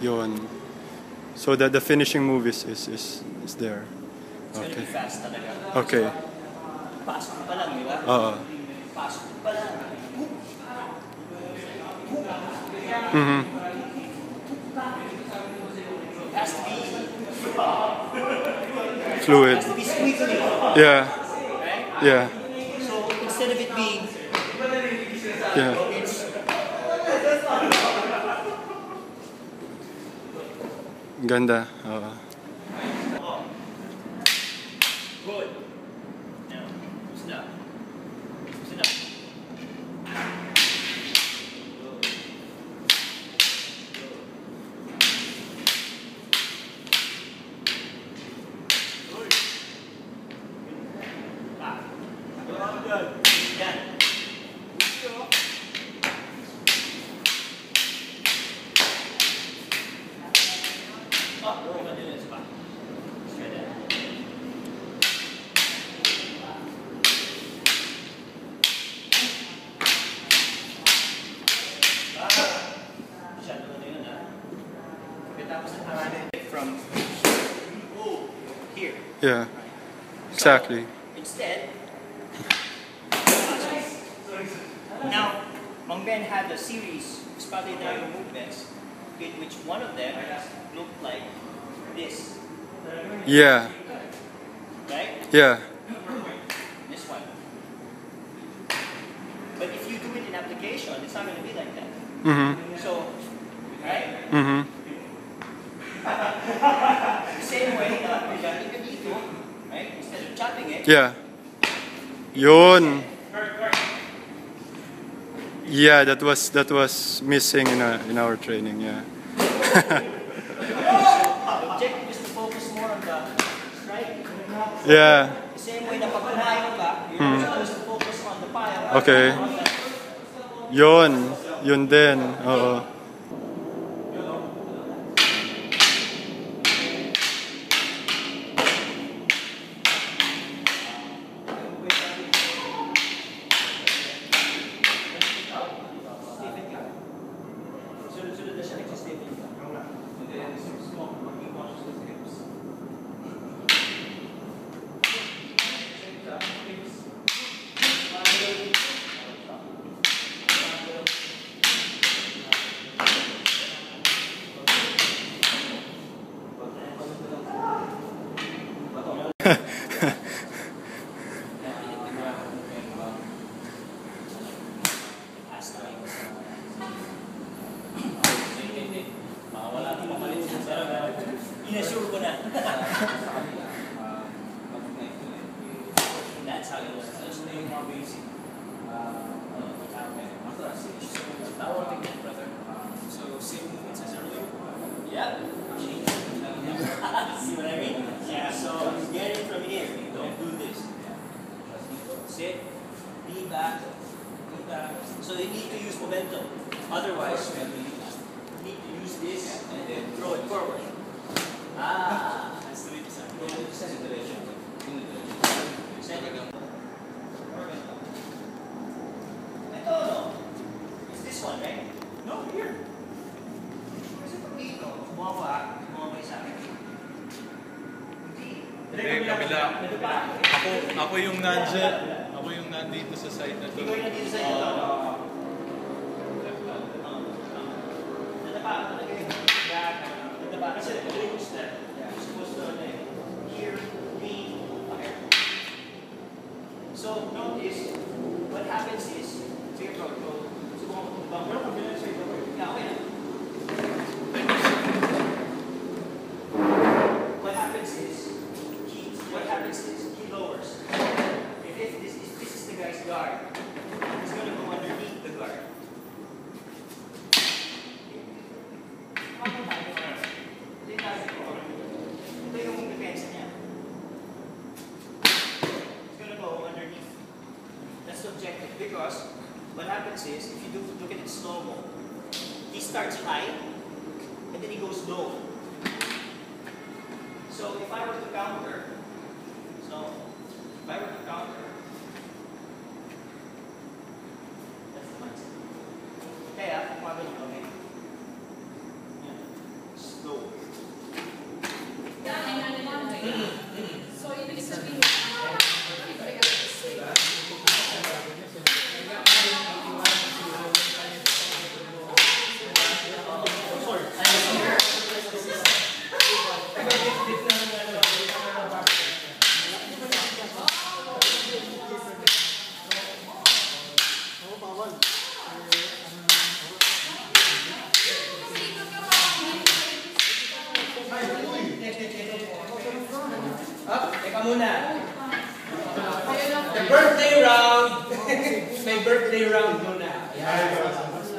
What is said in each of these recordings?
Yun. So that the finishing move is there. It's gonna be fast talaga. Okay. Pasok pa lang, di ba? Oo. Pasok pa lang. Mhm. Has to be Fluid. has to be squiggly. Yeah. Right? Yeah. So instead of it being Yeah. it's Ganda. Oo. good. Now, loosen up. Loosen up. Yan. Mabilis pa. Straight ahead. Masyado na yun, ha? Pagkatapos ng harane from here. Yeah. Exactly. Instead, now, Mang Ben had a series of Spaghetti movements in which one of them looked like this, Yeah. right? Yeah. This one. But if you do it in application, it's not going to be like that. Mhm. So, right? Mhm. The same way na pagdating ka dito, right? Instead of chopping it, Yeah. Yun. Yeah, that was missing in our training. Yeah. the objective is to focus more on the strike. Yeah. The same way na pag kumain ka, you're supposed to focus on the pile. Okay. Yun. Yun din. Oo. Sunod-sunod na siya nagsistable ka. Inassure ko na. That's how you learn. That's the more basic. So same movements as earlier? Yeah. See what I mean? Yeah, so get it from here. Don't do this. Sit, lean back, lean back. So you need to use momentum. Otherwise, you need to use this and then throw it forward. Ah, that's the way to start. Send it direction. Send it. Ito, no? It's this one, right? No, here. Kasi pag dito, bumawa sa akin. Hindi, kabila. Ako yung nandyan. Ako yung nandito sa side na to. Ikaw yung nandito sa inyo. Nadapa talaga yun. Nadapa kasi ito yung step. You're supposed to here, lean, here. So notice, what happens is, sige bro, subukan mo itong bumper. Yeah, okay na. What happens is, he lowers. If this is the guy's guard, he's going to go underneath the guard. Ito yung depensa niya. He's going to go underneath. That's the objective because what happens is, if you look at it slow-mo, he starts high and then he goes low. So if I were to counter, that's the mindset. Kaya, kumagano kami. So ibig sabihin, teka muna. The birthday round. May birthday round muna.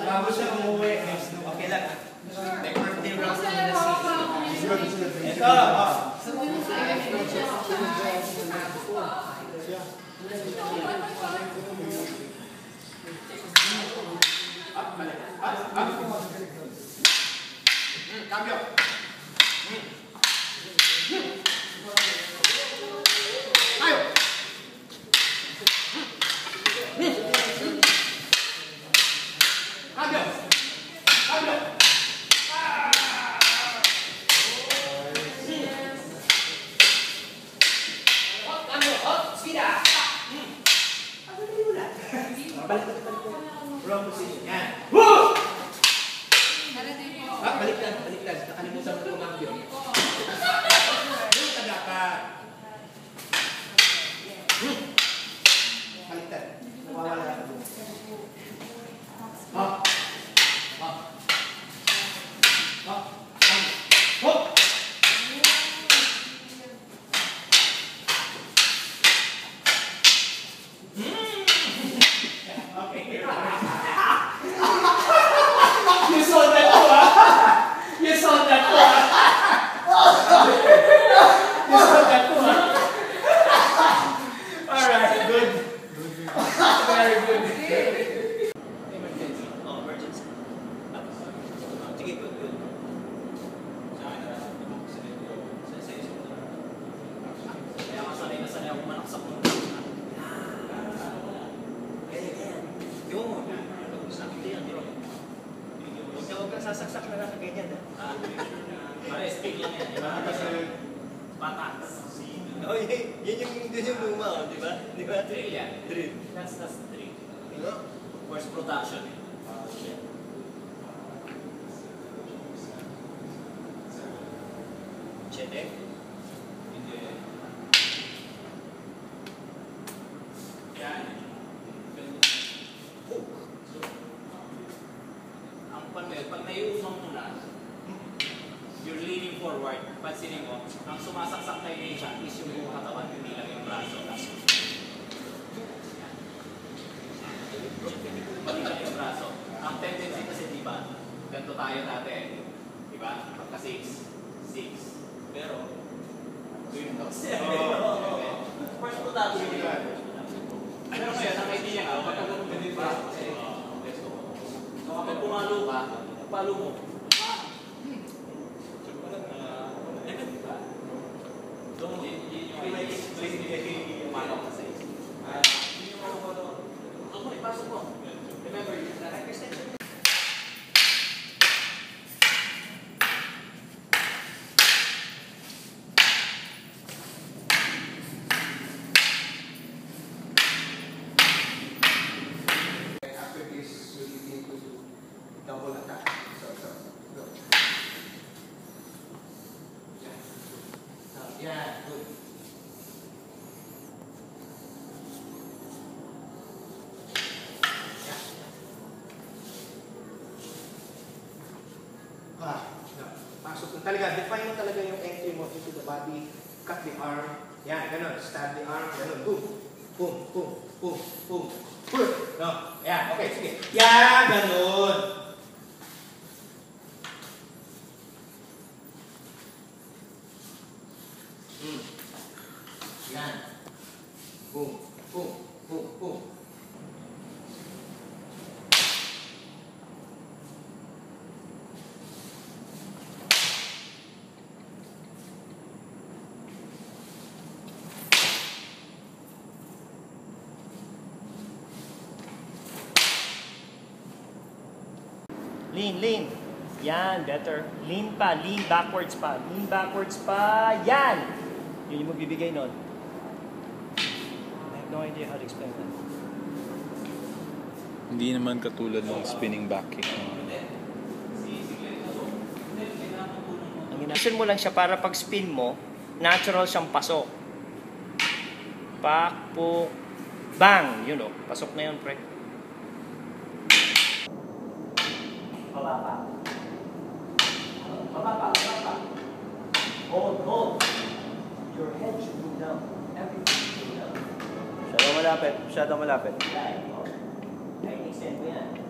Bago siya umuwi. Okay lang. May birthday round muna si. Ito. Cambio. Wrong position. Yan. Woo! Baliktad. Nakalimutan mo kumambyo. Doon ka dapat. Baliktad. Nawawala ka doon. Hop. Sasaksak na lang ganyan. Para speak lang yan. Patas. Oh, yan yung luma, di ba? Di ba? Drill yan. Drill. That's drill. Force production. Chetek. Hindi. Yan. Pag naiusong mo na, you're leaning forward, pansinin mo, ang sumasaksak kay Asia is yung buong katawan, hindi lang yung braso. Hindi lang yung braso. Ang tendency kasi, di ba, ganito tayo dati, di ba? Pagka 6. Pero, yun ito. First production, di ba? Pero kaya, ang idea nga, pagka ganun ka din braso kasi, let's go. So kapag pumalo ka, palo mo. So, yung may explain yung palo kasi. Ako, ipasok mo. Remember, the right extension. After this, we need to double attack. So, go. Yeah, good. Pasok mo talaga. Define mo talaga yung entry mo into the body. Cut the arm. Yan, ganun. Stab the arm. Ganun. Boom. Boom. Boom. Boom. Boom. Boom. No. Yan. Okay, sige. Yan, ganun. Yan. Boom. Boom. Boom. Boom. Lean, lean. Yan, better. Lean pa, lean backwards pa. Lean backwards pa. Yan! Yun yung magbibigay nun. I have no idea how to explain that. Hindi naman katulad ng spinning back kick. Ang mo lang siya para pag spin mo, natural siyang pasok. Pak, puk, bang! Yun o, pasok na yun, pre. Baba pa. Baba pa, baba pa. Hold, hold. Your head should go down. Everything should go down. Masyadong malapit. Masyadong malapit. Ay, extend mo yan.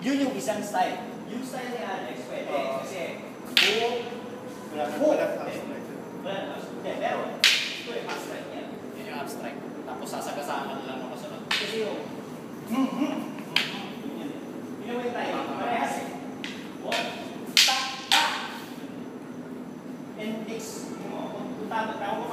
Yun yung isang style. Yung style ni Alex, pwede. Kasi, wala na. Hindi, meron. Ito yung half strike yan. Yun yung abstract. Tapos sasagasaan lang ako kasunod. Kasi yung, yun yung tayo. Parehas eh. One, ta, ta. And mix. Kung tama mo,